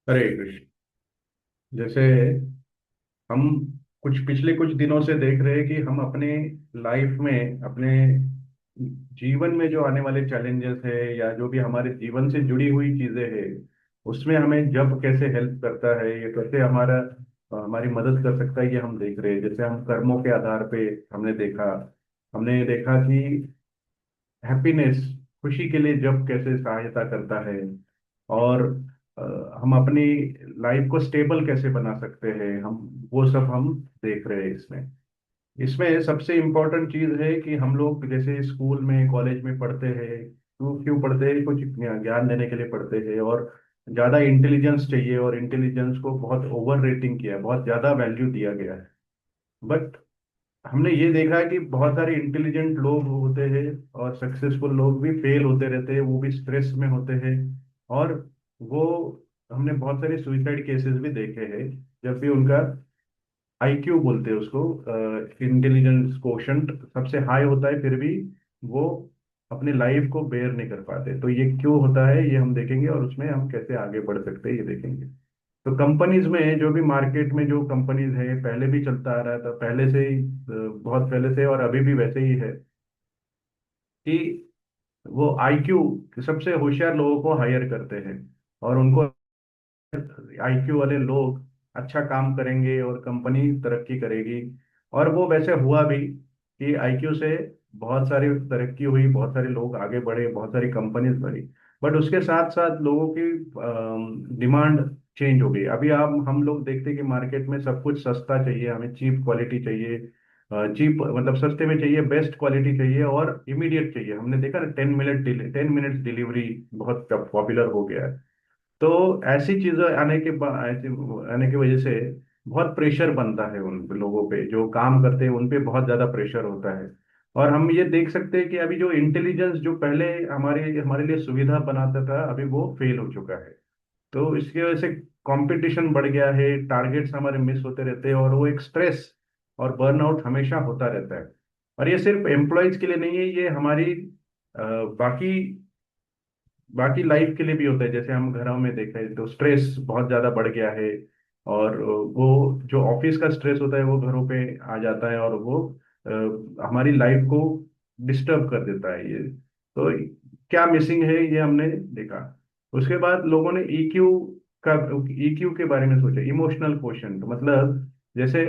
हरे कृष्ण। जैसे हम पिछले कुछ दिनों से देख रहे हैं कि हम अपने लाइफ में, अपने जीवन में जो आने वाले चैलेंजेस है या जो भी हमारे जीवन से जुड़ी हुई चीजें हैं, उसमें हमें जब कैसे हेल्प करता है, ये कैसे हमारी मदद कर सकता है, ये हम देख रहे हैं। जैसे हम कर्मों के आधार पे हमने देखा कि हैप्पीनेस, खुशी के लिए जब कैसे सहायता करता है। और हम अपनी लाइफ को स्टेबल कैसे बना सकते हैं, हम वो सब हम देख रहे हैं इसमें। इसमें सबसे इम्पोर्टेंट चीज है कि हम लोग जैसे स्कूल में, कॉलेज में पढ़ते हैं। क्यों क्यों पढ़ते हैं? कुछ ज्ञान देने के लिए पढ़ते हैं। और ज्यादा इंटेलिजेंस चाहिए, और इंटेलिजेंस को बहुत ओवर रेटिंग किया है, बहुत ज्यादा वैल्यू दिया गया है। बट हमने ये देखा है कि बहुत सारे इंटेलिजेंट लोग होते हैं और सक्सेसफुल लोग भी फेल होते रहते हैं, वो भी स्ट्रेस में होते हैं। और वो हमने बहुत सारे सुइसाइड केसेस भी देखे हैं, जब भी उनका आईक्यू बोलते हैं उसको, इंटेलिजेंस कोशंट सबसे हाई होता है, फिर भी वो अपनी लाइफ को बेयर नहीं कर पाते। तो ये क्यों होता है, ये हम देखेंगे, और उसमें हम कैसे आगे बढ़ सकते हैं ये देखेंगे। तो कंपनीज में, जो भी मार्केट में जो कंपनीज है, पहले भी चलता आ रहा था, पहले से ही, बहुत पहले से, और अभी भी वैसे ही है कि वो आईक्यू, सबसे होशियार लोगों को हायर करते हैं। और उनको, आईक्यू वाले लोग अच्छा काम करेंगे और कंपनी तरक्की करेगी। और वो वैसे हुआ भी कि आईक्यू से बहुत सारी तरक्की हुई, बहुत सारे लोग आगे बढ़े, बहुत सारी कंपनीज बढ़ी। बट उसके साथ साथ लोगों की डिमांड चेंज हो गई। अभी आप हम लोग देखते हैं कि मार्केट में सब कुछ सस्ता चाहिए, हमें चीप क्वालिटी चाहिए। चीप मतलब सस्ते में चाहिए, बेस्ट क्वालिटी चाहिए, और इमीडिएट चाहिए। हमने देखा ना, 10 मिनट डिलीवरी बहुत पॉपुलर हो गया है। तो ऐसी चीजें आने की वजह से बहुत प्रेशर बनता है उन लोगों पे जो काम करते हैं, उन पे बहुत ज्यादा प्रेशर होता है। और हम ये देख सकते हैं कि अभी जो इंटेलिजेंस जो पहले हमारे हमारे लिए सुविधा बनाता था, अभी वो फेल हो चुका है। तो इसकी वजह से कंपटीशन बढ़ गया है, टारगेट्स हमारे मिस होते रहते हैं, और वो एक स्ट्रेस और बर्नआउट हमेशा होता रहता है। और ये सिर्फ एम्प्लॉयज के लिए नहीं है, ये हमारी बाकी बाकी लाइफ के लिए भी होता है। जैसे हम घरों में देखें तो स्ट्रेस बहुत ज्यादा बढ़ गया है। और वो जो ऑफिस का स्ट्रेस होता है वो घरों पे आ जाता है, और वो हमारी लाइफ को डिस्टर्ब कर देता है ये। तो क्या मिसिंग है, ये हमने देखा। उसके बाद लोगों ने ईक्यू का ईक्यू के बारे में सोचा, इमोशनल क्वोशंट। मतलब जैसे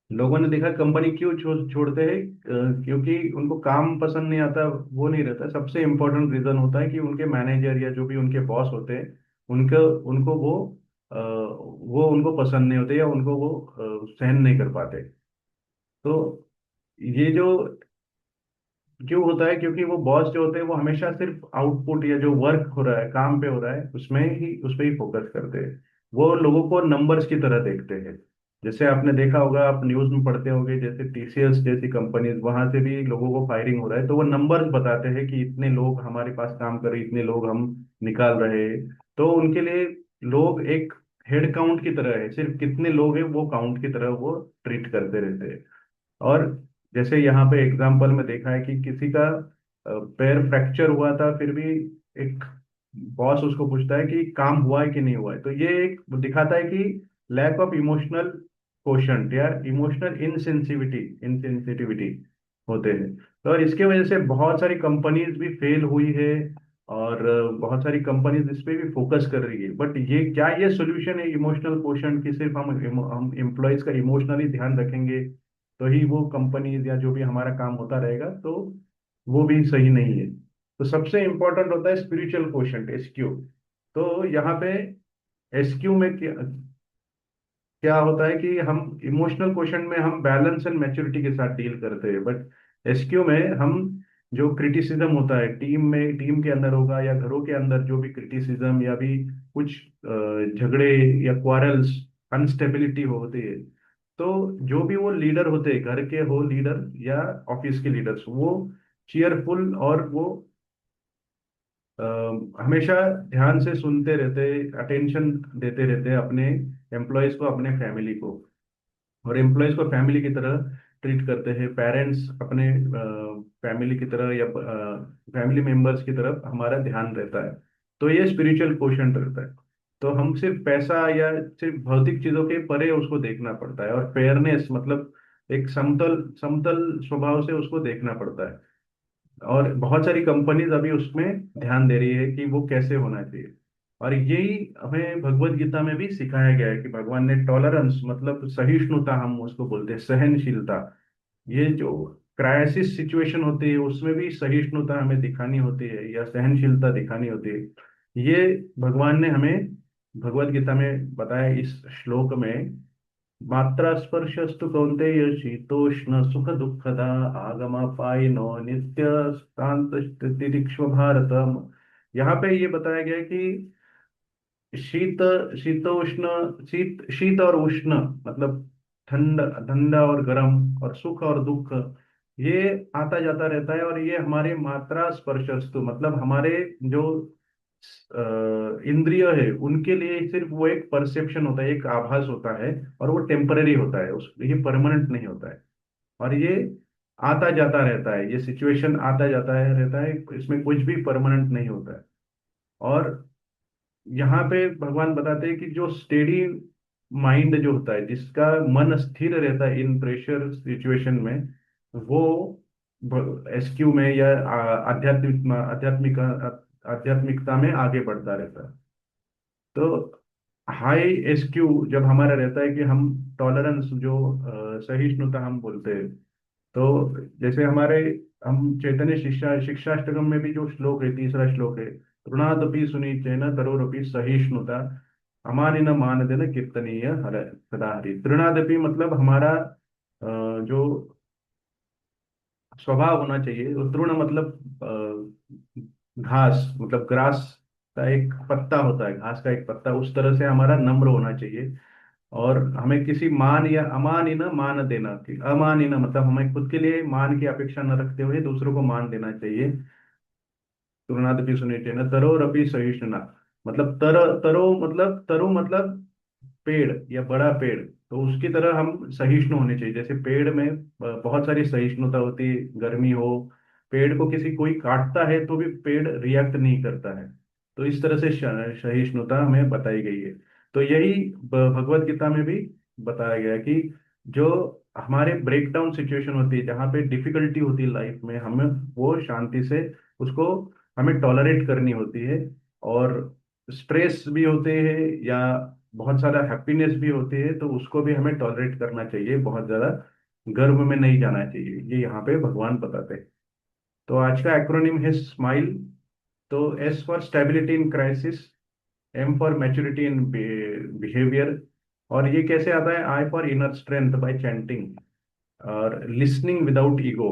लोगों ने देखा कंपनी क्यों छोड़ते हैं, क्योंकि उनको काम पसंद नहीं आता, वो नहीं रहता। सबसे इम्पोर्टेंट रीजन होता है कि उनके मैनेजर या जो भी उनके बॉस होते हैं, उनको उनको वो उनको पसंद नहीं होते, या उनको वो सहन नहीं कर पाते। तो ये जो क्यों होता है, क्योंकि वो बॉस जो होते हैं वो हमेशा सिर्फ आउटपुट, या जो वर्क हो रहा है, काम पे हो रहा है, उस पे ही फोकस करते हैं। वो लोगों को नंबर्स की तरह देखते हैं। जैसे आपने देखा होगा, आप न्यूज में पढ़ते होंगे, जैसे टीसीएस जैसी कंपनीज, वहां से भी लोगों को फायरिंग हो रहा है, तो वो नंबर्स बताते हैं कि इतने लोग हमारे पास काम कर रहे, इतने लोग हम निकाल रहे हैं। तो उनके लिए लोग एक हेड काउंट की तरह है, सिर्फ कितने लोग हैं वो काउंट की तरह वो ट्रीट करते रहते हैं। और जैसे यहाँ पे एग्जाम्पल में देखा है कि किसी का पैर फ्रैक्चर हुआ था, फिर भी एक बॉस उसको पूछता है कि काम हुआ है कि नहीं हुआ है। तो ये एक दिखाता है कि लैक ऑफ इमोशनल कोशंट, या इमोशनल इनसेंसिटिविटी होते हैं। तो और इसके वजह से बहुत सारी कंपनीज भी फेल हुई है। और बहुत सारी कंपनीज इस पे भी फोकस कर रही है। बट ये सोल्यूशन है इमोशनल कोशंट की? सिर्फ हम एम्प्लॉयज का इमोशनली ध्यान रखेंगे तो ही वो कंपनीज या जो भी हमारा काम होता रहेगा, तो वो भी सही नहीं है। तो सबसे इंपॉर्टेंट होता है स्पिरिचुअल क्वोशंट, एसक्यू। तो यहाँ पे एसक्यू में क्या क्या होता है कि हम इमोशनल क्वेश्चन में हम बैलेंस एंड मैच्योरिटी के साथ डील करते हैं। बट एसक्यू में हम जो क्रिटिसिज्म होता है टीम के अंदर होगा, या घरों के अंदर जो भी क्रिटिसिज्म, या भी कुछ झगड़े या क्वारल्स, अनस्टेबिलिटी होती है, तो जो भी वो लीडर होते हैं, घर के हो लीडर या ऑफिस के लीडर्स, वो चीयरफुल, और वो अ, हमेशा ध्यान से सुनते रहते, अटेंशन देते रहते अपने एम्प्लॉयज को, अपने फैमिली को। और एम्प्लॉयज को फैमिली की तरह ट्रीट करते हैं। पेरेंट्स अपने फैमिली की तरह, या फैमिली मेंबर्स की तरफ हमारा ध्यान रहता है। तो ये स्पिरिचुअल क्वोशंट रहता है। तो हम सिर्फ पैसा या सिर्फ भौतिक चीजों के परे उसको देखना पड़ता है, और फेयरनेस मतलब एक समतल समतल स्वभाव से उसको देखना पड़ता है। और बहुत सारी कंपनीज अभी उसमें ध्यान दे रही है कि वो कैसे होना चाहिए। और यही हमें भगवत गीता में भी सिखाया गया है कि भगवान ने टॉलरेंस मतलब सहिष्णुता, हम उसको बोलते हैं सहनशीलता, ये जो क्राइसिस सिचुएशन होती है उसमें भी सहिष्णुता हमें दिखानी होती है या सहनशीलता दिखानी होती है। ये भगवान ने हमें भगवत गीता में बताया इस श्लोक में। मात्रा स्पर्शस्तु कौन्तेय शीतोष्ण सुख दुःखदा आगमपायिनो नित्य शांत तितिक्षु भारत। यहाँ पे ये बताया गया है कि शीत शीतोष्ण शीत शीत और उष्ण मतलब ठंड ठंडा और गर्म और सुख और दुख, ये आता जाता रहता है। और ये हमारे मात्रा स्पर्शस्तु मतलब हमारे जो इंद्रिय है उनके लिए सिर्फ वो एक परसेप्शन होता है, एक आभास होता है, और वो टेम्पररी होता है, उस ये परमानेंट नहीं होता है। और ये आता जाता रहता है, ये सिचुएशन आता जाता है रहता है, इसमें कुछ भी परमानेंट नहीं होता है। और यहाँ पे भगवान बताते हैं कि जो स्टेडी माइंड जो होता है, जिसका मन स्थिर रहता है इन प्रेशर सिचुएशन में, वो एसक्यू में या आध्यात्मिकता में आगे बढ़ता रहता है। तो हाई एसक्यू जब हमारा रहता है कि हम टॉलरेंस जो सहिष्णुता हम बोलते हैं, तो जैसे हमारे हम चैतन्य शिक्षा शिक्षाष्टकम में भी जो श्लोक है, तीसरा श्लोक है, तृणादपि सुनीचेन तरोरपि सहिष्णुता अमानिन मानदेन कीर्तनीय हर सदा हरि। तृणादपि मतलब हमारा जो स्वभाव होना चाहिए, और तृण मतलब घास मतलब ग्रास का एक पत्ता होता है, घास का एक पत्ता, उस तरह से हमारा नम्र होना चाहिए। और हमें किसी मान या अमानी न मान देना, कि अमानी न मतलब हमें खुद के लिए मान की अपेक्षा न रखते हुए दूसरों को मान देना चाहिए। तुरनादपि सुनीते न तरोरपि सहिष्णुना मतलब तरो मतलब पेड़ या बड़ा पेड़, तो उसकी तरह हम सहिष्णु होने चाहिए। जैसे पेड़ में बहुत सारी सहिष्णुता होती है, गर्मी हो, पेड़ को किसी कोई काटता है तो भी पेड़ रिएक्ट नहीं करता है। तो इस तरह से सहिष्णुता हमें बताई गई है। तो यही भगवत गीता में भी बताया गया है कि जो हमारे ब्रेक डाउन सिचुएशन होती है, जहाँ पे डिफिकल्टी होती है लाइफ में, हमें वो शांति से उसको हमें टॉलरेट करनी होती है। और स्ट्रेस भी होते हैं या बहुत सारा हैप्पीनेस भी होती है, तो उसको भी हमें टॉलरेट करना चाहिए, बहुत ज्यादा गर्व में नहीं जाना चाहिए, ये यहाँ पे भगवान बताते हैं। तो आज का एक्रोनिम है स्माइल। तो S for stability in crisis, M for maturity in behaviour, और ये कैसे आता है, I for inner strength by chanting, और लिसनिंग विदाउट ईगो।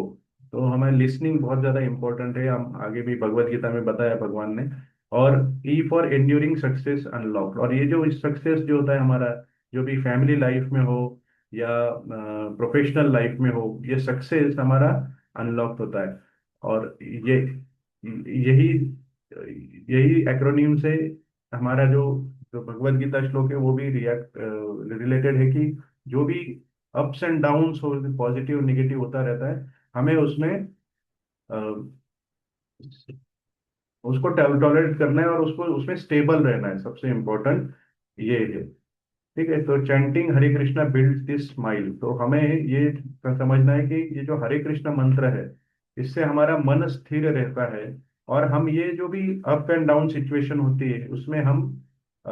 तो हमें लिसनिंग बहुत ज्यादा इंपॉर्टेंट है, हम आगे भी भगवत गीता में बताया भगवान ने। और E for enduring success unlocked, और ये जो सक्सेस जो होता है हमारा, जो भी फैमिली लाइफ में हो या प्रोफेशनल लाइफ में हो, ये सक्सेस हमारा अनलॉक्ड होता है। और ये यही यही एक्रोनीम से हमारा जो जो भगवत गीता श्लोक है वो भी रिएक्ट रिलेटेड है कि जो भी अप्स एंड डाउन्स हो, पॉजिटिव निगेटिव होता रहता है, हमें उसमें अ, उसको टॉलरेट करना है और उसको उसमें स्टेबल रहना है, सबसे इम्पोर्टेंट ये है। ठीक है, तो chanting Hare Krishna build this smile, तो हमें ये समझना है कि ये जो हरे कृष्णा मंत्र है, इससे हमारा मन स्थिर रहता है। और हम ये जो भी अप एंड डाउन सिचुएशन होती है उसमें हम अ,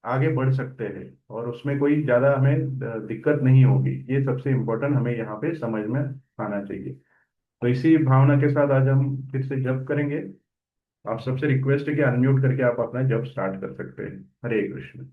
आगे बढ़ सकते हैं, और उसमें कोई ज्यादा हमें दिक्कत नहीं होगी। ये सबसे इम्पोर्टेंट हमें यहाँ पे समझ में आना चाहिए। तो इसी भावना के साथ आज हम फिर से जप करेंगे। आप सबसे रिक्वेस्ट है कि अनम्यूट करके आप अपना जप स्टार्ट कर सकते हैं। हरे कृष्ण।